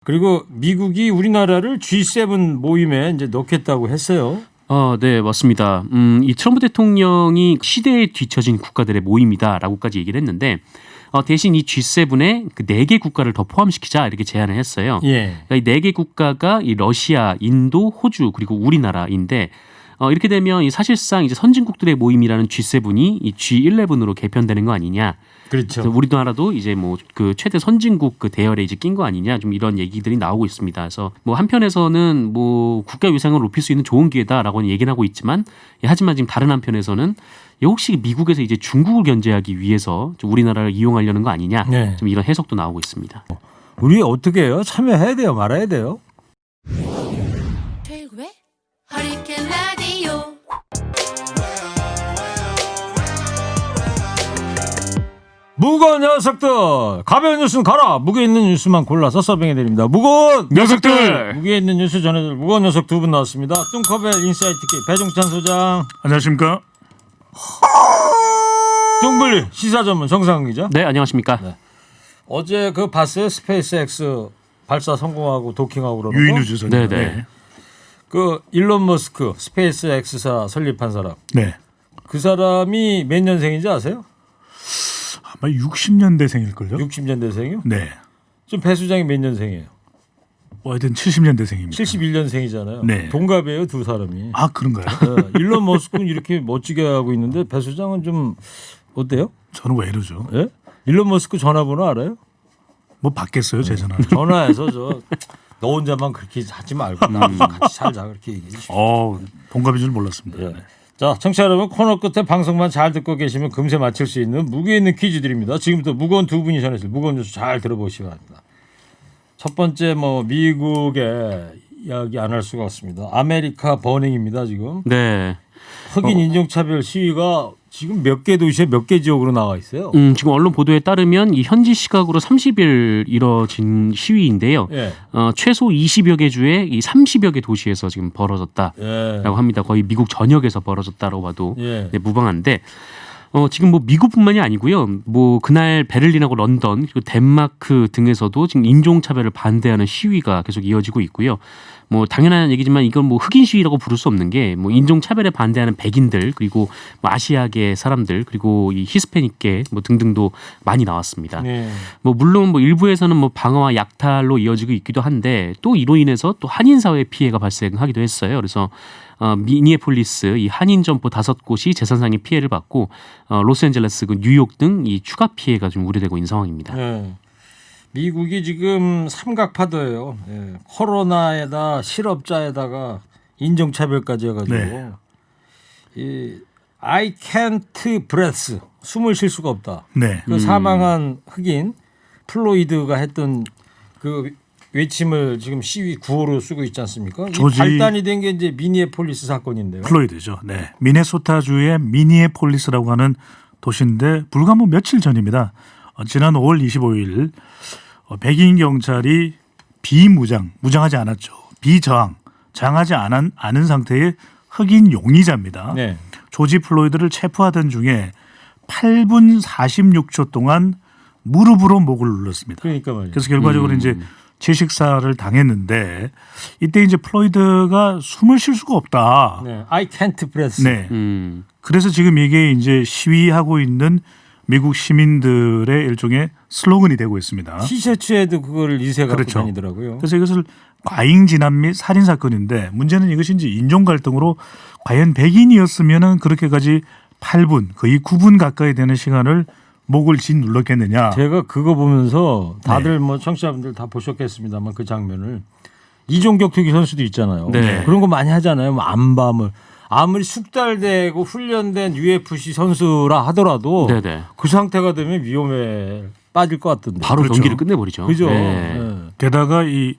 그리고 미국이 우리나라를 G7 모임에 이제 넣겠다고 했어요. 네, 맞습니다. 이 트럼프 대통령이 시대에 뒤처진 국가들의 모임이다라고까지 얘기를 했는데 대신 이 G7에 그 4개 국가를 더 포함시키자 이렇게 제안을 했어요. 예. 그러니까 이 4개 국가가 이 러시아, 인도, 호주 그리고 우리나라인데 이렇게 되면 이 사실상 이제 선진국들의 모임이라는 G7이 이 G11으로 개편되는 거 아니냐. 그렇죠. 그래서 우리나라도 이제 뭐 그 최대 선진국 그 대열에 이제 낀 거 아니냐 좀 이런 얘기들이 나오고 있습니다. 그래서 뭐 한편에서는 뭐 국가 위상을 높일 수 있는 좋은 기회다라고는 얘기는 하고 있지만 하지만 지금 다른 한편에서는 혹시 미국에서 이제 중국을 견제하기 위해서 좀 우리나라를 이용하려는 거 아니냐 네. 좀 이런 해석도 나오고 있습니다. 우리 어떻게 해요? 참여해야 돼요? 말아야 돼요? 최일구의 허리케인 라디오. 무거운 녀석들 가벼운 뉴스는 가라. 무게 있는 뉴스만 골라서 서빙해드립니다. 무거운 녀석들! 무게 있는 뉴스 전해드릴 무거운 녀석 두 분 나왔습니다. 뚱커벨 인사이트 K 배종찬 소장, 안녕하십니까? 뚱블리 시사 전문 정상근 기자. 네, 안녕하십니까? 네. 어제 그 봤어요? 스페이스X 발사 성공하고 도킹하고 그러는 거. 유인 우주선. 네네. 그 일론 머스크 스페이스X사 설립한 사람. 네. 그 사람이 몇 년생인지 아세요? 아마 60년대생일걸요? 60년대생이요? 네. 지금 배 수장이 몇 년생이에요? 하여튼 70년대생입니다. 71년생이잖아요. 네. 동갑이에요, 두 사람이. 아, 그런가요? 네. 일론 머스크는 이렇게 멋지게 하고 있는데 배 수장은 좀 어때요? 저는 왜 이러죠? 예? 일론 머스크 전화번호 알아요? 뭐 받겠어요, 제 전화는. 전화해서 너 혼자만 그렇게 하지 말고 나도 좀 같이 살자 그렇게 얘기해 주십시오. 동갑인 줄 몰랐습니다. 예. 네. 자, 청취자 여러분 코너 끝에 방송만 잘 듣고 계시면 금세 맞힐 수 있는 무게 있는 퀴즈 드립니다. 지금부터 무거운 두 분이 전해줄 무거운 뉴스 잘 들어보시기 바랍니다. 첫 번째 뭐 미국의 이야기 안 할 수가 없습니다. 아메리카 버닝입니다 지금. 네. 흑인 인종차별 시위가 지금 몇 개 도시에 몇 개 지역으로 나와 있어요. 지금 언론 보도에 따르면 이 현지 시각으로 30일 이뤄진 시위인데요. 예. 최소 20여 개 주에 이 30여 개 도시에서 지금 벌어졌다라고 예. 합니다. 거의 미국 전역에서 벌어졌다라고 봐도 예. 네, 무방한데 지금 뭐 미국뿐만이 아니고요. 뭐 그날 베를린하고 런던 그리고 덴마크 등에서도 지금 인종차별을 반대하는 시위가 계속 이어지고 있고요. 뭐 당연한 얘기지만 이건 뭐 흑인 시위라고 부를 수 없는 게 뭐 인종차별에 반대하는 백인들 그리고 뭐 아시아계 사람들 그리고 이 히스패닉계 뭐 등등도 많이 나왔습니다. 네. 뭐 물론 뭐 일부에서는 뭐 방어와 약탈로 이어지고 있기도 한데 또 이로 인해서 또 한인 사회 피해가 발생하기도 했어요. 그래서 미니애폴리스 이 한인 점포 5곳이 재산상의 피해를 받고 로스앤젤레스 그 뉴욕 등 이 추가 피해가 좀 우려되고 있는 상황입니다. 네. 미국이 지금 삼각파도예요. 예. 코로나에다 실업자에다가 인종차별까지 해가지고 네. 이 I can't breathe 숨을 쉴 수가 없다. 네. 그 사망한 흑인 플로이드가 했던 그 외침을 지금 시위 구호로 쓰고 있지 않습니까? 이 발단이 된 게 이제 미니애폴리스 사건인데요. 플로이드죠. 네. 미네소타주의 미니애폴리스라고 하는 도시인데 불과 뭐 며칠 전입니다. 지난 5월 25일 백인 경찰이 무장하지 않았죠. 저항하지 않은 상태의 흑인 용의자입니다. 네. 조지 플로이드를 체포하던 중에 8분 46초 동안 무릎으로 목을 눌렀습니다. 그러니까 말이에요. 그래서 결과적으로 이제 질식사를 당했는데 이때 이제 플로이드가 숨을 쉴 수가 없다. 네. I can't breathe. 네. 그래서 지금 이게 이제 시위하고 있는 미국 시민들의 일종의 슬로건이 되고 있습니다. 티셔츠에도 그걸 이세가 그렇죠. 갖고 다니더라고요. 그래서 이것을 과잉 진압 및 살인 사건인데 문제는 이것이 이제 인종 갈등으로 과연 백인이었으면은 그렇게까지 8분 거의 9분 가까이 되는 시간을 목을 짓눌렀겠느냐. 제가 그거 보면서 다들 뭐 청취자분들 다 보셨겠습니다만 그 장면을 이종격 투기 선수도 있잖아요. 네. 그런 거 많이 하잖아요. 뭐 안밤을 아무리 숙달되고 훈련된 UFC 선수라 하더라도 네네. 그 상태가 되면 위험에 빠질 것 같던데. 바로 그렇죠. 경기를 끝내버리죠. 그죠? 네. 네. 게다가 이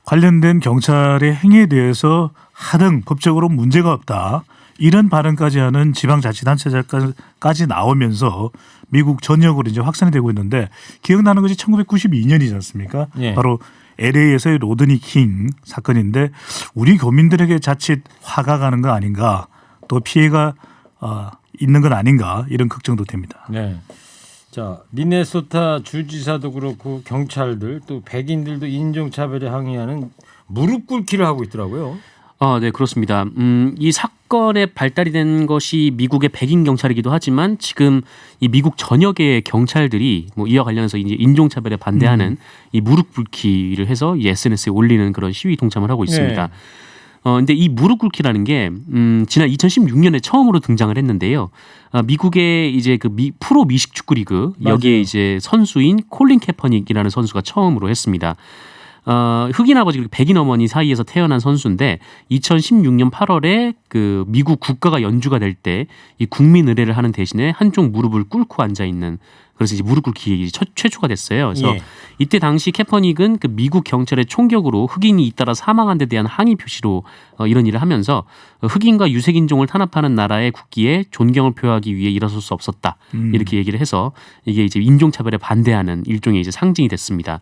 관련된 경찰의 행위에 대해서 하등 법적으로 문제가 없다. 이런 발언까지 하는 지방자치단체장까지 나오면서 미국 전역으로 이제 확산이 되고 있는데 기억나는 것이 1992년이지 않습니까? 예. 바로 LA에서의 로드니 킹 사건인데 우리 교민들에게 자칫 화가 가는 거 아닌가 또 피해가 있는 건 아닌가 이런 걱정도 됩니다. 네. 자, 미네소타 주지사도 그렇고 경찰들 또 백인들도 인종차별에 항의하는 무릎 꿇기를 하고 있더라고요. 네, 그렇습니다. 이 사건에 발달이 된 것이 미국의 백인 경찰이기도 하지만 지금 이 미국 전역의 경찰들이 뭐 이와 관련해서 이제 인종차별에 반대하는 이 무릎 꿇기를 해서 이 SNS에 올리는 그런 시위 동참을 하고 있습니다. 네. 근데 이 무릎 꿇기라는 게 지난 2016년에 처음으로 등장을 했는데요. 미국의 이제 그 프로 미식 축구 리그 여기에 맞아요. 이제 선수인 콜린 캐퍼닉이라는 선수가 처음으로 했습니다. 흑인 아버지 그리고 백인 어머니 사이에서 태어난 선수인데 2016년 8월에 그 미국 국가가 연주가 될 때 이 국민 의례를 하는 대신에 한쪽 무릎을 꿇고 앉아 있는 그래서 이제 무릎 꿇기 최초가 됐어요. 그래서 예. 이때 당시 캐퍼닉은 그 미국 경찰의 총격으로 흑인이 잇따라 사망한 데 대한 항의 표시로 이런 일을 하면서 흑인과 유색인종을 탄압하는 나라의 국기에 존경을 표하기 위해 일어설 수 없었다 이렇게 얘기를 해서 이게 이제 인종차별에 반대하는 일종의 이제 상징이 됐습니다.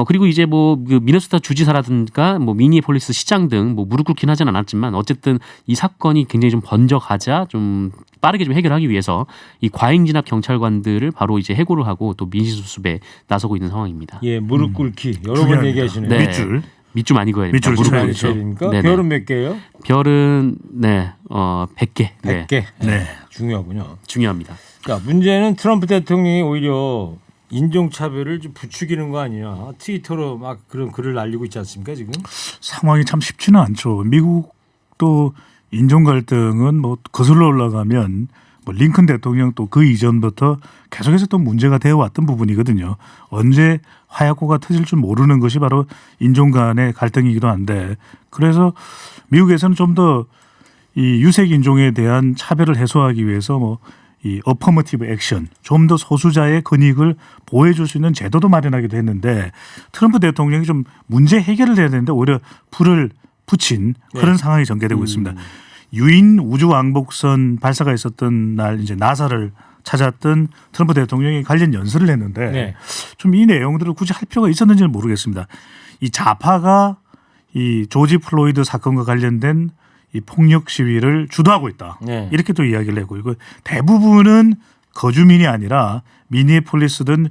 그리고 이제 뭐 그 미네소타 주지사라든가 뭐 미니애폴리스 시장 등 뭐 무릎 꿇긴 하진 않았지만 어쨌든 이 사건이 굉장히 좀 번져가자 좀 빠르게 좀 해결하기 위해서 이 과잉 진압 경찰관들을 바로 이제 해고를 하고 또 민시수습에 나서고 있는 상황입니다. 예, 무릎 꿇기 여러 번 중요합니다. 얘기하시네요. 네. 밑줄. 밑줄 많이 그어야 됩니다. 밑줄 무릎 쳐야 꿇죠. 차례니까 네네. 별은 몇 개예요? 별은 100개. 100개. 네. 중요하군요. 중요합니다. 자, 문제는 트럼프 대통령이 오히려 인종차별을 좀 부추기는 거 아니냐. 트위터로 막 그런 글을 날리고 있지 않습니까 지금? 상황이 참 쉽지는 않죠. 미국도 인종 갈등은 뭐 거슬러 올라가면 뭐 링컨 대통령 또 그 이전부터 계속해서 또 문제가 되어 왔던 부분이거든요. 언제 화약고가 터질 줄 모르는 것이 바로 인종 간의 갈등이기도 한데 그래서 미국에서는 좀 더 이 유색 인종에 대한 차별을 해소하기 위해서 뭐 이 어퍼머티브 액션 좀 더 소수자의 권익을 보호해줄 수 있는 제도도 마련하기도 했는데 트럼프 대통령이 좀 문제 해결을 해야 되는데 오히려 불을 붙인 그런 상황이 전개되고 있습니다. 유인 우주 왕복선 발사가 있었던 날 이제 나사를 찾았던 트럼프 대통령이 관련 연설을 했는데 네. 좀 이 내용들을 굳이 할 필요가 있었는지는 모르겠습니다. 이 좌파가 이 조지 플로이드 사건과 관련된 이 폭력 시위를 주도하고 있다. 네. 이렇게 또 이야기를 했고 이거 대부분은 거주민이 아니라 미니애폴리스든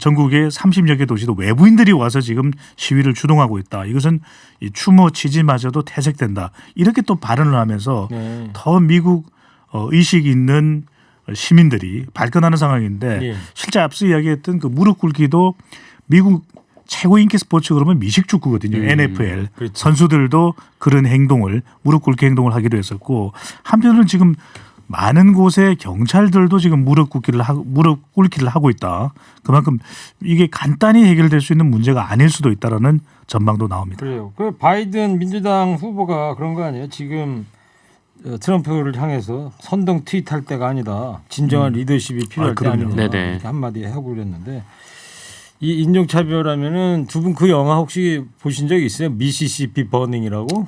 전국의 30여 개 도시도 외부인들이 와서 지금 시위를 주동하고 있다. 이것은 이 추모 취지마저도 퇴색된다. 이렇게 또 발언을 하면서 네. 더 미국 의식 있는 시민들이 발끈하는 상황인데 예. 실제 앞서 이야기했던 그 무릎 꿇기도 미국 최고 인기 스포츠 그러면 미식축구거든요. NFL. 그렇죠. 선수들도 그런 행동을 무릎 꿇기 행동을 하기도 했었고 한편으로는 지금 많은 곳에 경찰들도 지금 무릎 꿇기를 하고 있다. 그만큼 이게 간단히 해결될 수 있는 문제가 아닐 수도 있다라는 전망도 나옵니다. 그래요. 그 바이든 민주당 후보가 그런 거 아니에요? 지금 트럼프를 향해서 선동 트윗할 때가 아니다. 진정한 리더십이 필요할 때 그럼요. 아니냐. 네네. 이렇게 한마디 하고 그랬는데 이 인종차별하면은 두 분 그 영화 혹시 보신 적 있어요? 미시시피 버닝이라고?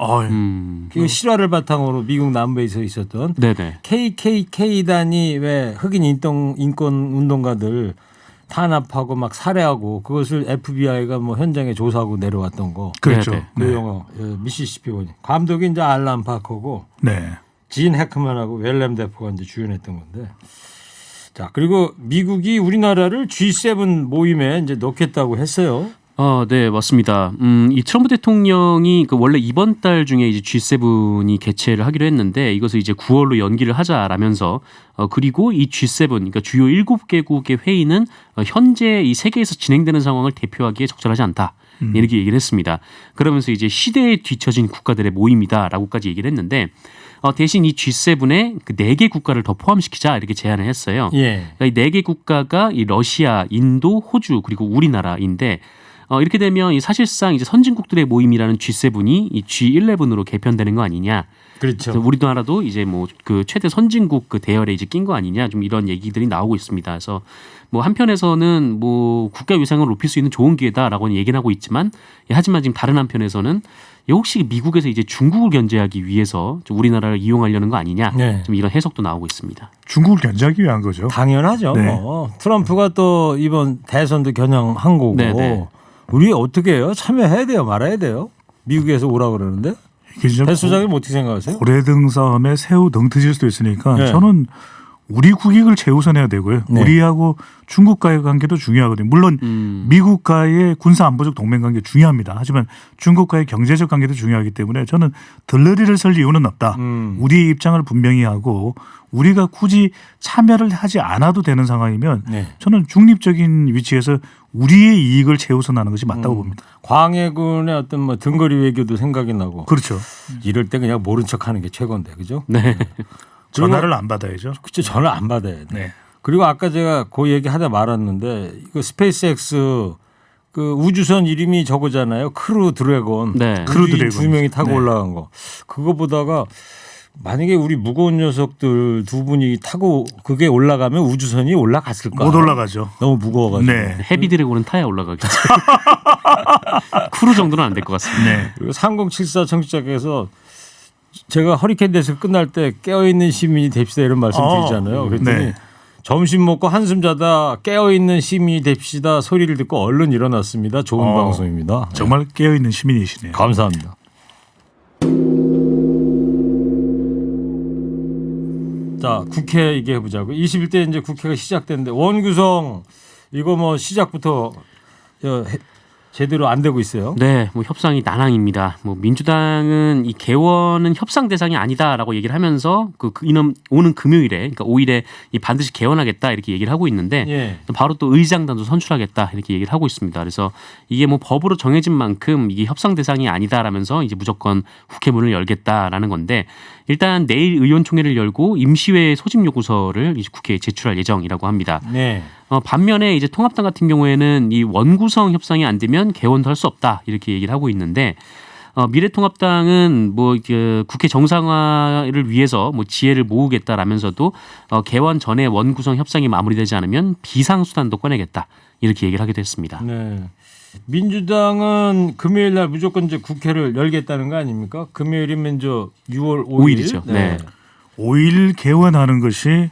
그 실화를 바탕으로 미국 남부에 있었던 네네. KKK단이 왜 흑인 인권 운동가들 탄압하고 막 살해하고 그것을 FBI가 뭐 현장에 조사하고 내려왔던 거. 그렇죠. 네네. 그 네. 영화 미시시피 버닝. 감독이 이제 알란 파커고 네. 진 해크만하고 웰렘 데포가 이제 주연했던 건데. 자, 그리고 미국이 우리나라를 G7 모임에 이제 넣겠다고 했어요. 네, 맞습니다. 이 트럼프 대통령이 그 원래 이번 달 중에 이제 G7이 개최를 하기로 했는데 이것을 이제 9월로 연기를 하자라면서 그리고 이 G7 그러니까 주요 7개국의 회의는 현재 이 세계에서 진행되는 상황을 대표하기에 적절하지 않다. 이렇게 얘기를 했습니다. 그러면서 이제 시대에 뒤처진 국가들의 모임이다라고까지 얘기를 했는데 대신 이 G7에 그 4개 국가를 더 포함시키자 이렇게 제안을 했어요. 예. 그러니까 이 4개 국가가 이 러시아, 인도, 호주 그리고 우리나라인데 이렇게 되면 이 사실상 이제 선진국들의 모임이라는 G7이 이 G11으로 개편되는 거 아니냐. 그렇죠. 그래서 우리나라도 이제 뭐 그 최대 선진국 그 대열에 이제 낀 거 아니냐 좀 이런 얘기들이 나오고 있습니다. 그래서 뭐 한편에서는 뭐 국가 위상을 높일 수 있는 좋은 기회다라고는 얘기는 하고 있지만 하지만 지금 다른 한편에서는 혹시 미국에서 이제 중국을 견제하기 위해서 좀 우리나라를 이용하려는 거 아니냐 네. 좀 이런 해석도 나오고 있습니다. 중국을 견제하기 위한 거죠. 당연하죠. 네. 뭐. 트럼프가 또 이번 대선도 겨냥한 거고 네네. 우리 어떻게 해요? 참여해야 돼요? 말아야 돼요? 미국에서 오라고 그러는데 이게 진짜 배 소장님 어떻게 생각하세요? 고래등 싸움에 새우 등 트질 수도 있으니까 네. 저는 우리 국익을 최우선해야 되고요. 네. 우리하고 중국과의 관계도 중요하거든요. 물론 미국과의 군사 안보적 동맹 관계 중요합니다. 하지만 중국과의 경제적 관계도 중요하기 때문에 저는 들러리를 설 이유는 없다. 우리의 입장을 분명히 하고 우리가 굳이 참여를 하지 않아도 되는 상황이면 네. 저는 중립적인 위치에서 우리의 이익을 최우선하는 것이 맞다고 봅니다. 광해군의 어떤 뭐 등거리 외교도 생각이 나고 그렇죠. 이럴 때 그냥 모른 척하는 게 최고인데 그죠? 네. 전화를 안 받아야죠. 그치 전화 안 받아야 돼. 네. 그리고 아까 제가 그 얘기 하다 말았는데 이거 스페이스X 그 우주선 이름이 저거잖아요. 크루 드래곤. 네. 크루 우주인 드래곤. 두 명이 타고 네. 올라간 거. 그거 보다가 만약에 우리 무거운 녀석들 두 분이 타고 그게 올라가면 우주선이 올라갔을까? 못 올라가죠. 너무 무거워가지고. 네. 헤비 드래곤은 타야 올라가겠죠. 크루 정도는 안 될 것 같습니다. 네. 그리고 3074 청취자께서 제가 허리케인 데스크 끝날 때 깨어있는 시민이 됩시다 이런 말씀 드리잖아요. 그랬더니 네. 점심 먹고 한숨 자다 깨어있는 시민이 됩시다 소리를 듣고 얼른 일어났습니다. 좋은 방송입니다. 네. 정말 깨어있는 시민이시네요. 감사합니다. 자, 국회 얘기해 보자고. 21대 이제 국회가 시작됐는데 원구성 이거 뭐 시작부터 제대로 안 되고 있어요. 네, 뭐 협상이 난항입니다. 뭐 민주당은 이 개원은 협상 대상이 아니다라고 얘기를 하면서 이놈 오는 금요일에, 그러니까 5일에 이 반드시 개원하겠다 이렇게 얘기를 하고 있는데 예. 바로 또 의장단도 선출하겠다 이렇게 얘기를 하고 있습니다. 그래서 이게 뭐 법으로 정해진 만큼 이게 협상 대상이 아니다라면서 이제 무조건 국회 문을 열겠다라는 건데 일단 내일 의원총회를 열고 임시회 소집 요구서를 이제 국회에 제출할 예정이라고 합니다. 네. 반면에 이제 통합당 같은 경우에는 이 원구성 협상이 안 되면 개원도 할 수 없다 이렇게 얘기를 하고 있는데 미래통합당은 뭐 국회 정상화를 위해서 뭐 지혜를 모으겠다라면서도 개원 전에 원구성 협상이 마무리되지 않으면 비상수단도 꺼내겠다 이렇게 얘기를 하기도 했습니다. 네. 민주당은 금요일 날 무조건 이제 국회를 열겠다는 거 아닙니까? 금요일이면 저 6월 5일. 5일이죠. 네. 5일 개원하는 것이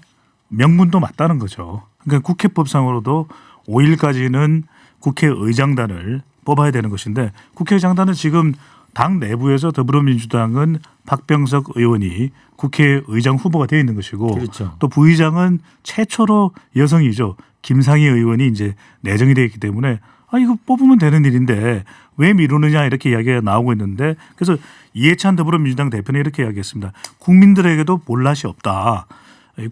명분도 맞다는 거죠. 그러니까 국회법상으로도 5일까지는 국회의장단을 뽑아야 되는 것인데 국회의장단은 지금 당 내부에서 더불어민주당은 박병석 의원이 국회의장 후보가 되어 있는 것이고 그렇죠. 또 부의장은 최초로 여성이죠. 김상희 의원이 이제 내정이 되어 있기 때문에 이거 뽑으면 되는 일인데 왜 미루느냐 이렇게 이야기가 나오고 있는데 그래서 이해찬 더불어민주당 대표는 이렇게 이야기했습니다. 국민들에게도 볼낯이 없다.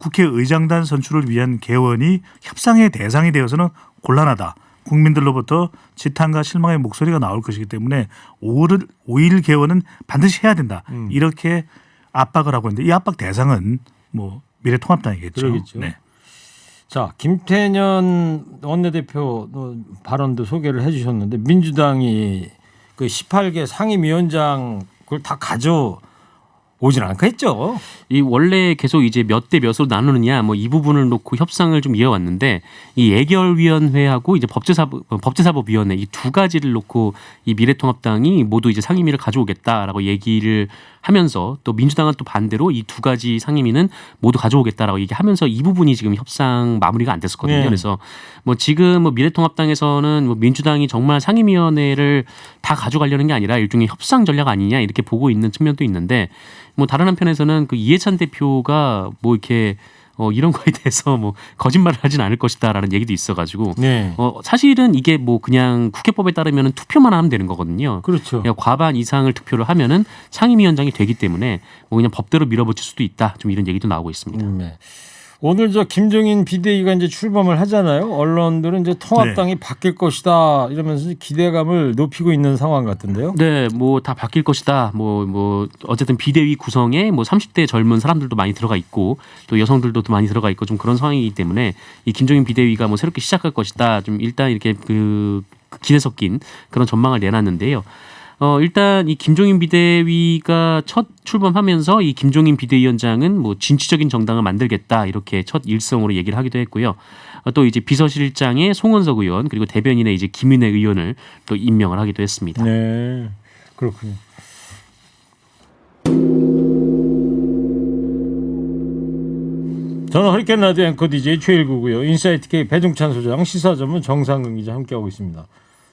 국회의장단 선출을 위한 개원이 협상의 대상이 되어서는 곤란하다. 국민들로부터 지탄과 실망의 목소리가 나올 것이기 때문에 5일 개원은 반드시 해야 된다. 이렇게 압박을 하고 있는데 이 압박 대상은 뭐 미래통합당이겠죠. 그러겠죠. 네. 자, 김태년 원내대표 발언도 소개를 해 주셨는데 민주당이 그 18개 상임위원장 그걸 다 가져오진 않겠죠. 이 원래 계속 이제 몇 대 몇으로 나누느냐 뭐 이 부분을 놓고 협상을 좀 이어왔는데 이 예결위원회하고 이제 법제사법위원회 이 두 가지를 놓고 이 미래통합당이 모두 이제 상임위를 가져오겠다라고 얘기를 하면서 또 민주당은 또 반대로 이 두 가지 상임위는 모두 가져오겠다라고 얘기하면서 이 부분이 지금 협상 마무리가 안 됐었거든요. 네. 그래서 뭐 지금 뭐 미래통합당에서는 뭐 민주당이 정말 상임위원회를 다 가져가려는 게 아니라 일종의 협상 전략 아니냐 이렇게 보고 있는 측면도 있는데 뭐 다른 한편에서는 그 이해찬 대표가 뭐 이렇게 이런 거에 대해서 뭐 거짓말을 하진 않을 것이다라는 얘기도 있어가지고 네. 사실은 이게 뭐 그냥 국회법에 따르면 투표만 하면 되는 거거든요. 그렇죠. 그냥 과반 이상을 득표를 하면은 상임위원장이 되기 때문에 뭐 그냥 법대로 밀어붙일 수도 있다. 좀 이런 얘기도 나오고 있습니다. 네. 오늘 저 김종인 비대위가 이제 출범을 하잖아요. 언론들은 이제 통합당이 바뀔 것이다 이러면서 기대감을 높이고 있는 상황 같은데요. 네, 뭐 다 바뀔 것이다. 뭐 어쨌든 비대위 구성에 뭐 30대 젊은 사람들도 많이 들어가 있고 또 여성들도 많이 들어가 있고 좀 그런 상황이기 때문에 이 김종인 비대위가 뭐 새롭게 시작할 것이다. 좀 일단 이렇게 그 기대 섞인 그런 전망을 내놨는데요. 일단 이 김종인 비대위가 첫 출범하면서 이 김종인 비대위원장은 뭐 진취적인 정당을 만들겠다 이렇게 첫 일성으로 얘기를 하기도 했고요. 또 이제 비서실장에 송원석 의원 그리고 대변인에 이제 김윤혜 의원을 또 임명을 하기도 했습니다. 네, 그렇군요. 저는 허리케인 라디오 앵커 DJ 최일구고요. 인사이트 K 배종찬 소장, 시사전문 정상근 기자 함께하고 있습니다.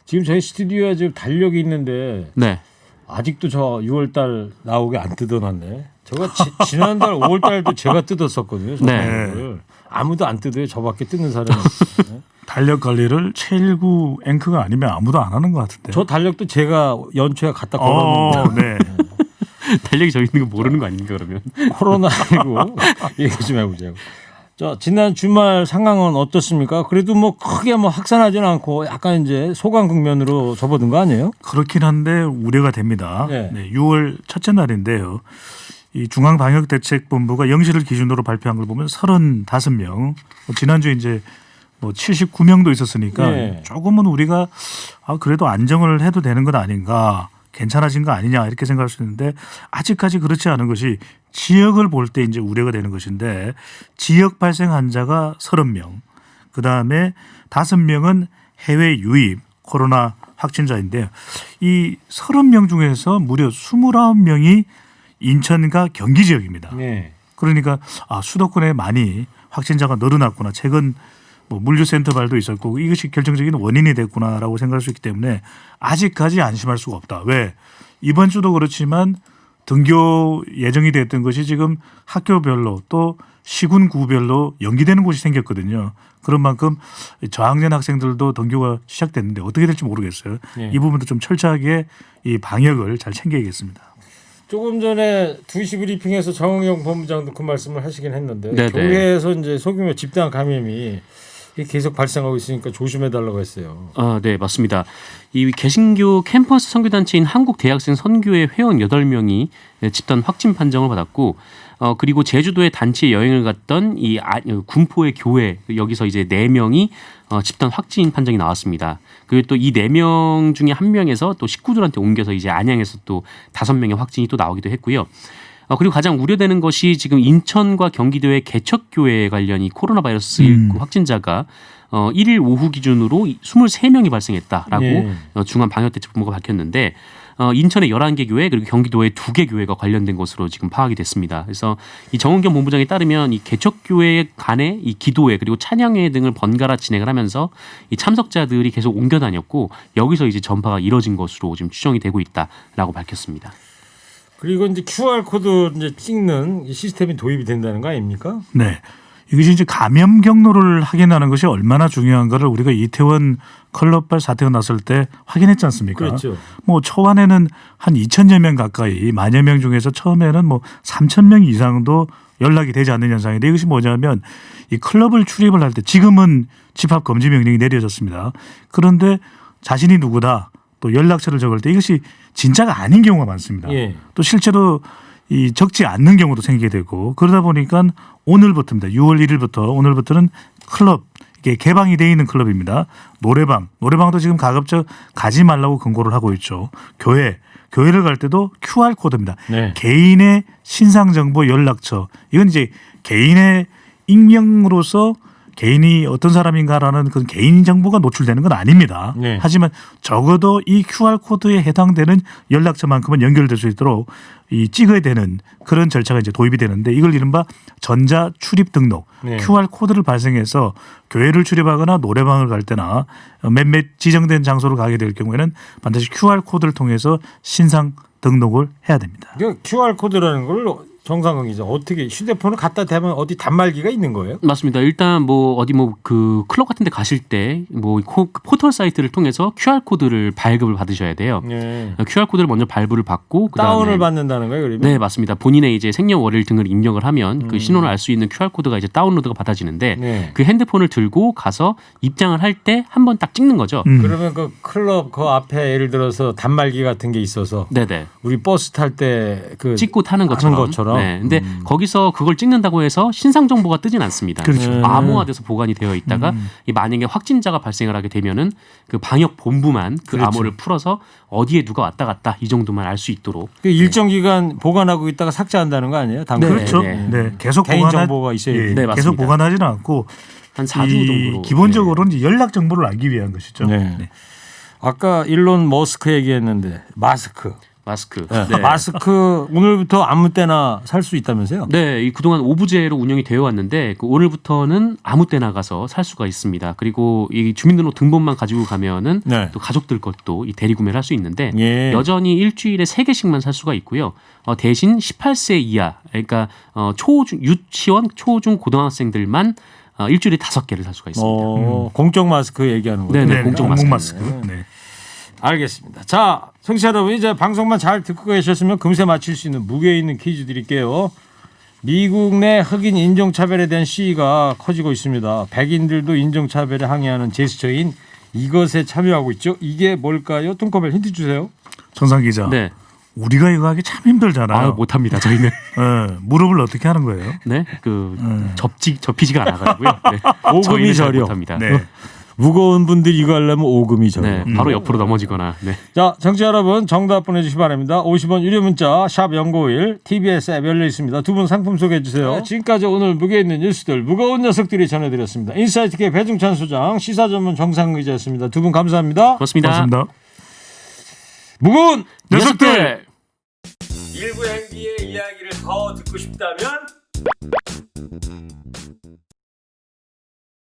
지금 저희 스튜디오에 지금 달력이 있는데 네. 아직도 저 6월달 나오게 안 뜯어놨네. 저거 지난달 5월달도 제가 뜯었었거든요. 저 네. 방역을. 아무도 안 뜯어요. 저밖에 뜯는 사람이 있어요. 달력 관리를 최일구 앵커가 아니면 아무도 안 하는 것 같은데. 저 달력도 제가 연초에 갖다 걸었는데 네. 달력이 저 있는 거 모르는 거 아닙니까 그러면? 코로나19 얘기 좀 해보자고. 자, 지난 주말 상황은 어떻습니까? 그래도 뭐 크게 뭐 확산하지는 않고 약간 이제 소강 국면으로 접어든 거 아니에요? 그렇긴 한데 우려가 됩니다. 네. 네, 6월 첫째 날인데요. 이 중앙방역대책본부가 영시를 기준으로 발표한 걸 보면 35명. 지난주 이제 뭐 79명도 있었으니까 네. 조금은 우리가 그래도 안정을 해도 되는 건 아닌가, 괜찮아진 거 아니냐 이렇게 생각할 수 있는데 아직까지 그렇지 않은 것이 지역을 볼 때 이제 우려가 되는 것인데 지역 발생 환자가 30명, 그 다음에 5명은 해외 유입 코로나 확진자인데요. 이 30명 중에서 무려 29명이 인천과 경기 지역입니다. 네. 그러니까 수도권에 많이 확진자가 늘어났구나. 최근 뭐 물류센터 발도 있었고 이것이 결정적인 원인이 됐구나라고 생각할 수 있기 때문에 아직까지 안심할 수가 없다. 왜? 이번 주도 그렇지만 등교 예정이 됐던 것이 지금 학교별로 또 시군구별로 연기되는 곳이 생겼거든요. 그런 만큼 저학년 학생들도 등교가 시작됐는데 어떻게 될지 모르겠어요. 네. 이 부분도 좀 철저하게 이 방역을 잘 챙겨야겠습니다. 조금 전에 2시 브리핑에서 정은경 본부장도 그 말씀을 하시긴 했는데 네네. 교회에서 이제 소규모 집단 감염이 계속 발생하고 있으니까 조심해달라고 했어요. 네, 맞습니다. 이 개신교 캠퍼스 선교단체인 한국대학생 선교회 회원 8명이 집단 확진 판정을 받았고, 그리고 제주도에 단체 여행을 갔던 이 군포의 교회 여기서 이제 4명이 집단 확진 판정이 나왔습니다. 그리고 또 이 4명 중에 1명에서 또 식구들한테 옮겨서 이제 안양에서 또 5명의 확진이 또 나오기도 했고요. 그리고 가장 우려되는 것이 지금 인천과 경기도의 개척교회 관련 이 코로나 바이러스 19 확진자가 1일 오후 기준으로 23명이 발생했다라고 예. 중앙방역대책본부가 밝혔는데 인천의 11개 교회 그리고 경기도의 2개 교회가 관련된 것으로 지금 파악이 됐습니다. 그래서 이 정은경 본부장에 따르면 이 개척교회 간의 이 기도회 그리고 찬양회 등을 번갈아 진행을 하면서 이 참석자들이 계속 옮겨 다녔고 여기서 이제 전파가 이뤄진 것으로 지금 추정이 되고 있다라고 밝혔습니다. 그리고 이제 QR 코드 이제 찍는 이 시스템이 도입이 된다는 거 아닙니까? 네. 이것이 이제 감염 경로를 확인하는 것이 얼마나 중요한가를 우리가 이태원 클럽발 사태가 났을 때 확인했지 않습니까? 그렇죠. 뭐 초반에는 한 2천여 명 가까이 만여 명 중에서 처음에는 뭐 3천 명 이상도 연락이 되지 않는 현상인데 이것이 뭐냐면 이 클럽을 출입을 할 때 지금은 집합 금지 명령이 내려졌습니다. 그런데 자신이 누구다 또 연락처를 적을 때 이것이 진짜가 아닌 경우가 많습니다. 예. 또 실제로 이 적지 않는 경우도 생기게 되고 그러다 보니까 오늘부터입니다. 6월 1일부터 오늘부터는 클럽 이게 개방이 돼 있는 클럽입니다. 노래방도 지금 가급적 가지 말라고 권고를 하고 있죠. 교회를 갈 때도 QR 코드입니다. 네. 개인의 신상 정보 연락처 이건 이제 개인의 익명으로서 개인이 어떤 사람인가라는 그 개인 정보가 노출되는 건 아닙니다. 네. 하지만 적어도 이 QR 코드에 해당되는 연락처만큼은 연결될 수 있도록 이 찍어야 되는 그런 절차가 이제 도입이 되는데 이걸 이른바 전자 출입 등록 네. QR 코드를 발생해서 교회를 출입하거나 노래방을 갈 때나 몇몇 지정된 장소를 가게 될 경우에는 반드시 QR 코드를 통해서 신상 등록을 해야 됩니다. 그 QR 코드라는 걸 정상근 기자 어떻게 휴대폰을 갖다 대면 어디 단말기가 있는 거예요? 맞습니다. 일단 뭐 어디 뭐 그 클럽 같은 데 가실 때 뭐 포털 사이트를 통해서 QR 코드를 발급을 받으셔야 돼요. 네. QR 코드를 먼저 발부를 받고 그다음에 다운을 받는다는 거예요, 그러면? 네, 맞습니다. 본인의 이제 생년월일 등을 입력을 하면 그 신원을 알 수 있는 QR 코드가 이제 다운로드가 받아지는데 네. 그 핸드폰을 들고 가서 입장을 할 때 한 번 딱 찍는 거죠. 그러면 그 클럽 그 앞에 예를 들어서 단말기 같은 게 있어서 네네. 우리 버스 탈 때 그 찍고 타는 하는 것처럼. 네. 근데 거기서 그걸 찍는다고 해서 신상 정보가 뜨진 않습니다. 그렇죠. 암호화돼서 보관이 되어 있다가 이 만약에 확진자가 발생을 하게 되면은 그 방역 본부만 그 그렇죠. 암호를 풀어서 어디에 누가 왔다 갔다 이 정도만 알 수 있도록. 그 일정 기간 보관하고 있다가 삭제한다는 거 아니에요? 당장? 네, 그렇죠. 네. 네. 계속 개인 정보가 있어야 예, 네, 맞습니다. 계속 보관하지는 않고 한 4주 이 정도로. 기본적으로는 이제 연락 정보를 알기 위한 것이죠. 네. 아까 일론 머스크 얘기했는데 마스크. 마스크. 네. 마스크 오늘부터 아무 때나 살 수 있다면서요? 네, 이 그동안 오부제로 운영이 되어 왔는데 그 오늘부터는 아무 때나 가서 살 수가 있습니다. 그리고 이 주민등록 등본만 가지고 가면은 네. 또 가족들 것도 이 대리 구매를 할 수 있는데 예. 여전히 일주일에 3개씩만 살 수가 있고요. 대신 18세 이하, 그러니까 유치원, 초중 고등학생들만 일주일에 5개를 살 수가 있습니다. 공적 마스크 얘기하는 거예요. 네네, 공적 마스크. 네. 알겠습니다. 자, 청취자 여러분 이제 방송만 잘 듣고 계셨으면 금세 맞힐 수 있는 무게 있는 퀴즈 드릴게요. 미국 내 흑인 인종차별에 대한 시위가 커지고 있습니다. 백인들도 인종차별에 항의하는 제스처인 이것에 참여하고 있죠. 이게 뭘까요? 뚱커벨 힌트 주세요. 정상 기자. 네. 우리가 이거 하기 참 힘들잖아요. 못합니다. 저희는. 네, 무릎을 어떻게 하는 거예요? 네, 접히지가 않아가지고요. 네. 오금이 저희는 잘 저려. 못합니다. 네. 무거운 분들 이거 하려면 오금이 저려. 네, 바로 옆으로 넘어지거나. 네. 자, 청취자 여러분 정답 보내주시기 바랍니다. 50원 유료 문자 샵 0951 TBS 앱 열려 있습니다. 두 분 상품 소개해 주세요. 지금까지 오늘 무게 있는 뉴스들 무거운 녀석들이 전해드렸습니다. 인사이트K 배중찬 소장 시사전문 정상 기자였습니다. 두 분 감사합니다. 고맙습니다. 고맙습니다. 무거운 녀석들! 일부 행기의 이야기를 더 듣고 싶다면